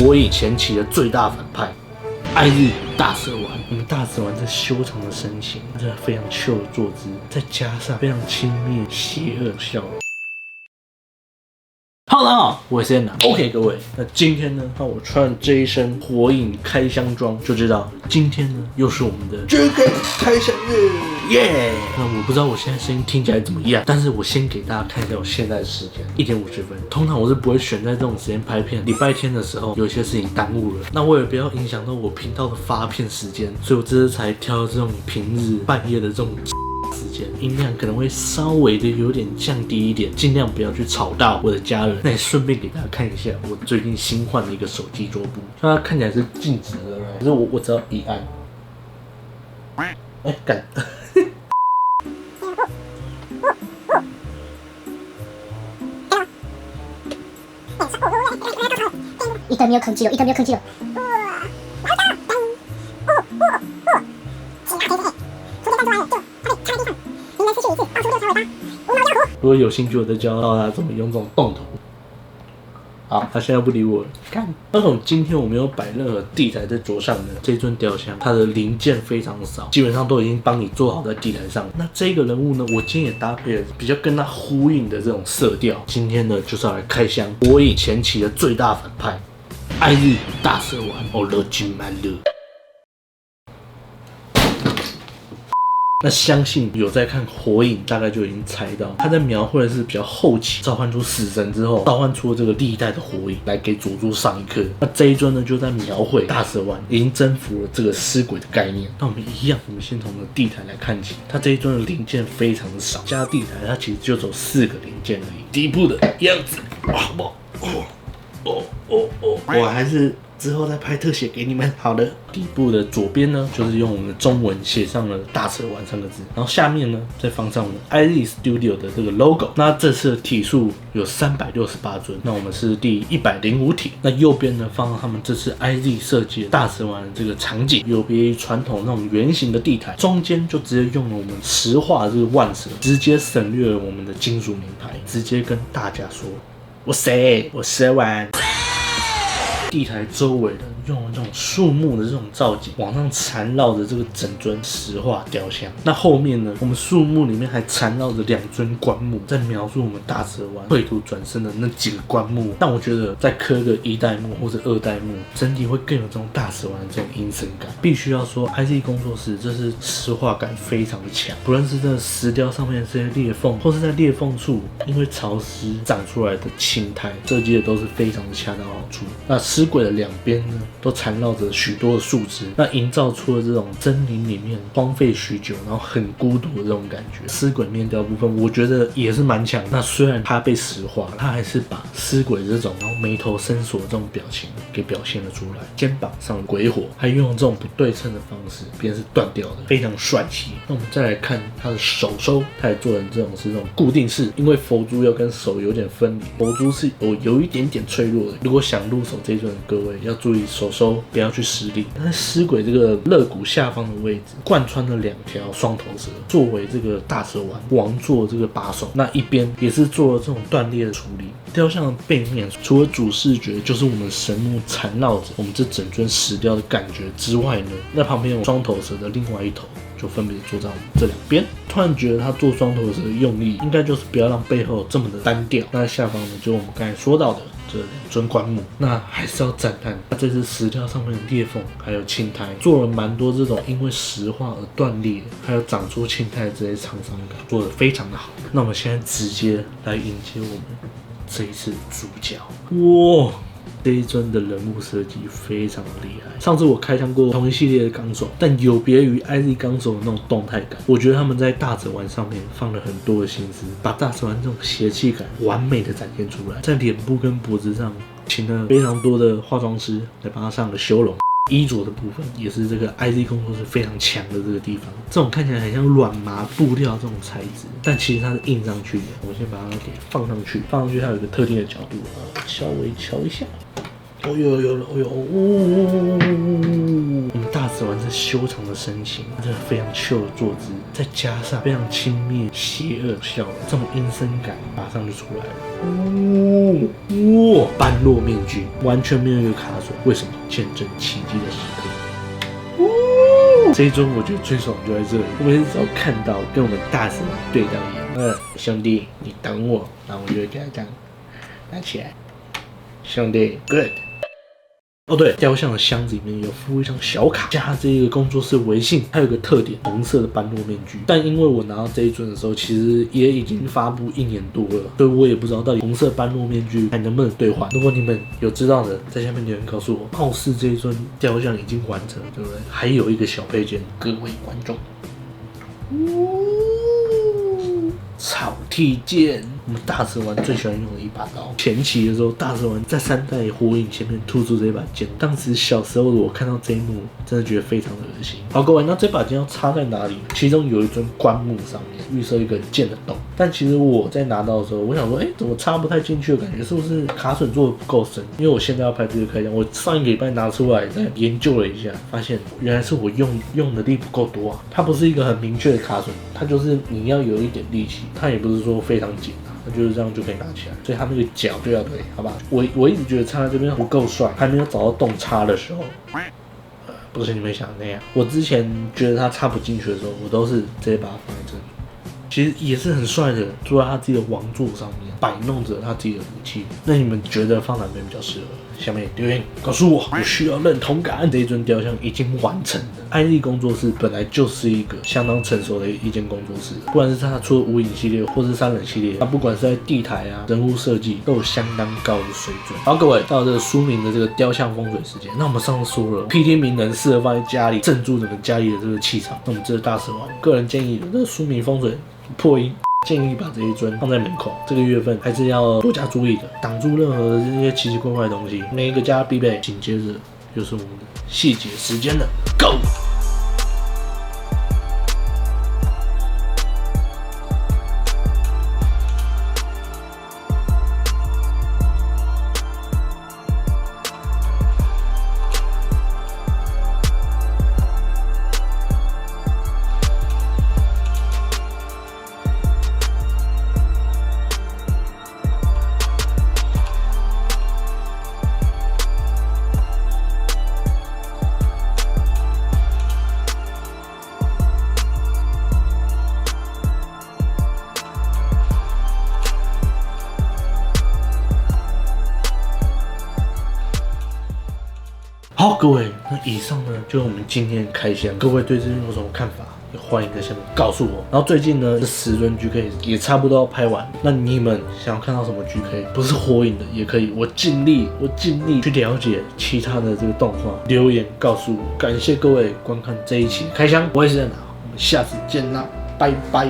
火影前期的最大反派，艾日大蛇丸。我们大蛇丸这修长的身形，这非常秀的坐姿，再加上非常轻蔑邪恶的笑容。Hello， 大家好，我是 Anna。OK， 各位，那今天呢，看我穿这一身火影开箱装，就知道今天呢又是我们的 JK 开箱日，耶！那我不知道我现在声音听起来怎么样，但是我先给大家看一下我现在的时间，1点50分。通常我是不会选在这种时间拍片，礼拜天的时候有些事情耽误了，那为了不要影响到我频道的发片时间，所以我这次才挑这种平日半夜的这种时间，音量可能会稍微的有点降低一点，尽量不要去吵到我的家人。那也顺便给大家看一下我最近新换的一个手机桌布，它看起来是静止的，可是我只要一按，干。一个没有吭气了，一个没有吭气了。如果有兴趣，我再教到他怎么用这种动图。好，他现在不理我了。看，那种今天我没有摆任何地台在桌上的这尊雕像，它的零件非常少，基本上都已经帮你做好在地台上。那这个人物呢，我今天也搭配了比较跟他呼应的这种色调。今天呢，就是要来开箱火影前期的最大反派，艾日大蛇丸Orochimaru。那相信有在看火影，大概就已经猜到，他在描绘的是比较后期召唤出死神之后，召唤出了这个历代的火影来给佐助上一课。那这一尊呢，就在描绘大蛇丸已经征服了这个尸鬼的概念。那我们一样，我们先从地台来看起，它这一尊的零件非常的少，加地台它其实就走4个零件而已。底部的样子，我还是之后再拍特写给你们。好的，底部的左边呢，就是用我们的中文写上了大蛇丸3个字，然后下面呢，再放上我们 IZ Studio 的这个 logo。那这次的体数有368尊，那我们是第105体。那右边呢，放上他们这次 IZ 设计的大蛇丸的这个场景，有别于传统那种圆形的地台，中间就直接用了我们石化这个万蛇，直接省略了我们的金属名牌，直接跟大家说，我蛇丸。地台周围的用了这种树木的这种造景，往上缠绕着这个整尊石化雕像。那后面呢，我们树木里面还缠绕着2尊棺木，在描述我们大蛇丸绘图转身的那几个棺木。但我觉得再刻个1代目或者2代目，整体会更有这种大蛇丸的这种阴森感。必须要说 ，IZ 工作室这是石化感非常的强，不论是这石雕上面的这些裂缝，或是在裂缝处因为潮湿长出来的青苔，设计的都是非常的恰到好处。那尸鬼的2边呢，都缠绕着许多的树枝，那营造出了这种森林里面荒废许久，然后很孤独的这种感觉。尸鬼面雕部分，我觉得也是蛮强。那虽然它被石化了，它还是把尸鬼这种然后眉头深锁的这种表情给表现了出来。肩膀上的鬼火，还用这种不对称的方式，便是断掉的，非常帅气。那我们再来看它的手收，它也做成这种是这种固定式，因为佛珠要跟手有点分离，佛珠是有一点点脆弱的。如果想入手这一尊的各位，要注意手收不要去施力。它在尸鬼这个肋骨下方的位置，贯穿了2条双头蛇，作为这个大蛇丸王座这个把手。那一边也是做了这种断裂的处理。雕像的背面，除了主视觉就是我们神木缠绕着我们这整尊石雕的感觉之外呢，那旁边有双头蛇的另外一头，就分别做在我们这2边。突然觉得他做双头蛇的用意，应该就是不要让背后这么的单调。那下方呢，就我们刚才说到的这2尊棺木，那还是要赞叹它这次石雕上面的裂缝还有青苔，做了蛮多这种因为石化而断裂还有长出青苔的这些沧桑感，做得非常的好。那我们现在直接来迎接我们这一次的主角。哇，这一尊的人物设计非常的厉害。上次我开箱过同一系列的纲手，但有别于 IZ 纲手的那种动态感，我觉得他们在大蛇丸上面放了很多的心思，把大蛇丸这种邪气感完美的展现出来。在脸部跟脖子上请了非常多的化妆师来帮他上了修容。衣着的部分也是这个 IZ 工作室非常强的这个地方，这种看起来很像软麻布料这种材质，但其实它是印上去的。我先把它给放上去，放上去它有一个特定的角度，稍微瞧一下。哦呦，我们大蛇齿丸这修长的身形，这非常 chill 的坐姿，再加上非常轻蔑邪恶笑容，这种阴森感马上就出来了。哇，般若面具完全没有一个卡损，为什么？见证奇迹的时刻。这一尊我觉得最爽就在这里，我每次只要看到跟我们大师对到眼，兄弟你等我，然后我就会给他这样拿起来，兄弟 good。哦对，雕像的箱子里面有附一张小卡，加这个工作室微信，还有个特点，红色的般若面具。但因为我拿到这一尊的时候，其实也已经发布1年多了，所以我也不知道到底红色般若面具还能不能兑换。如果你们有知道的，在下面留言告诉我。貌似这一尊雕像已经完成了，对不对？还有一个小配件，各位观众，草剃剑，我们大蛇丸最喜欢用的一把刀。前期的时候，大蛇丸在3代火影前面突出这把剑，当时小时候的我看到这一幕，真的觉得非常的恶心。好，各位，那这把剑要插在哪里？其中有一尊棺木上面预设一个剑的洞，但其实我在拿到的时候，我想说，怎么插不太进去的感觉？是不是卡榫做的不够深？因为我现在要拍这个开箱，我上一个礼拜拿出来再研究了一下，发现原来是我用的力不够多啊。它不是一个很明确的卡榫，它就是你要有一点力气，它也不是说非常紧啊。那就是这样就可以拿起来，所以它那个角就要对，好吧？我一直觉得插在这边不够帅，还没有找到洞插的时候，不是你们想的那样。我之前觉得它插不进去的时候，我都是直接把它放在这里，其实也是很帅的，坐在他自己的王座上面，摆弄着他自己的武器。那你们觉得放哪边比较适合？下面留言告诉我，我需要认同感。这一尊雕像已经完成了。艾丽工作室本来就是一个相当成熟的一间工作室，不管是他出的无影系列或是3人系列，他不管是在地台啊、人物设计都有相当高的水准。好，各位到了这个书名的这个雕像风水时间，那我们上次说了 PT 名人适合放在家里，镇住整个家里的这个气场。那我们这个大蛇丸，个人建议这个书名风水破音。建议把这一尊放在门口，这个月份还是要多加注意的，挡住任何这些奇奇怪怪的东西。每一个家必备。紧接着就是我们的细节时间了 ，Go！好，各位，那以上呢就是我们今天的开箱。各位对这边有什么看法？也欢迎在下面告诉我。然后最近呢，这10轮 GK 也差不多要拍完。那你们想要看到什么 GK？ 不是火影的也可以，我尽力去了解其他的这个动画，留言告诉我。感谢各位观看这一期开箱，我也是在哪，我们下次见啦，拜拜。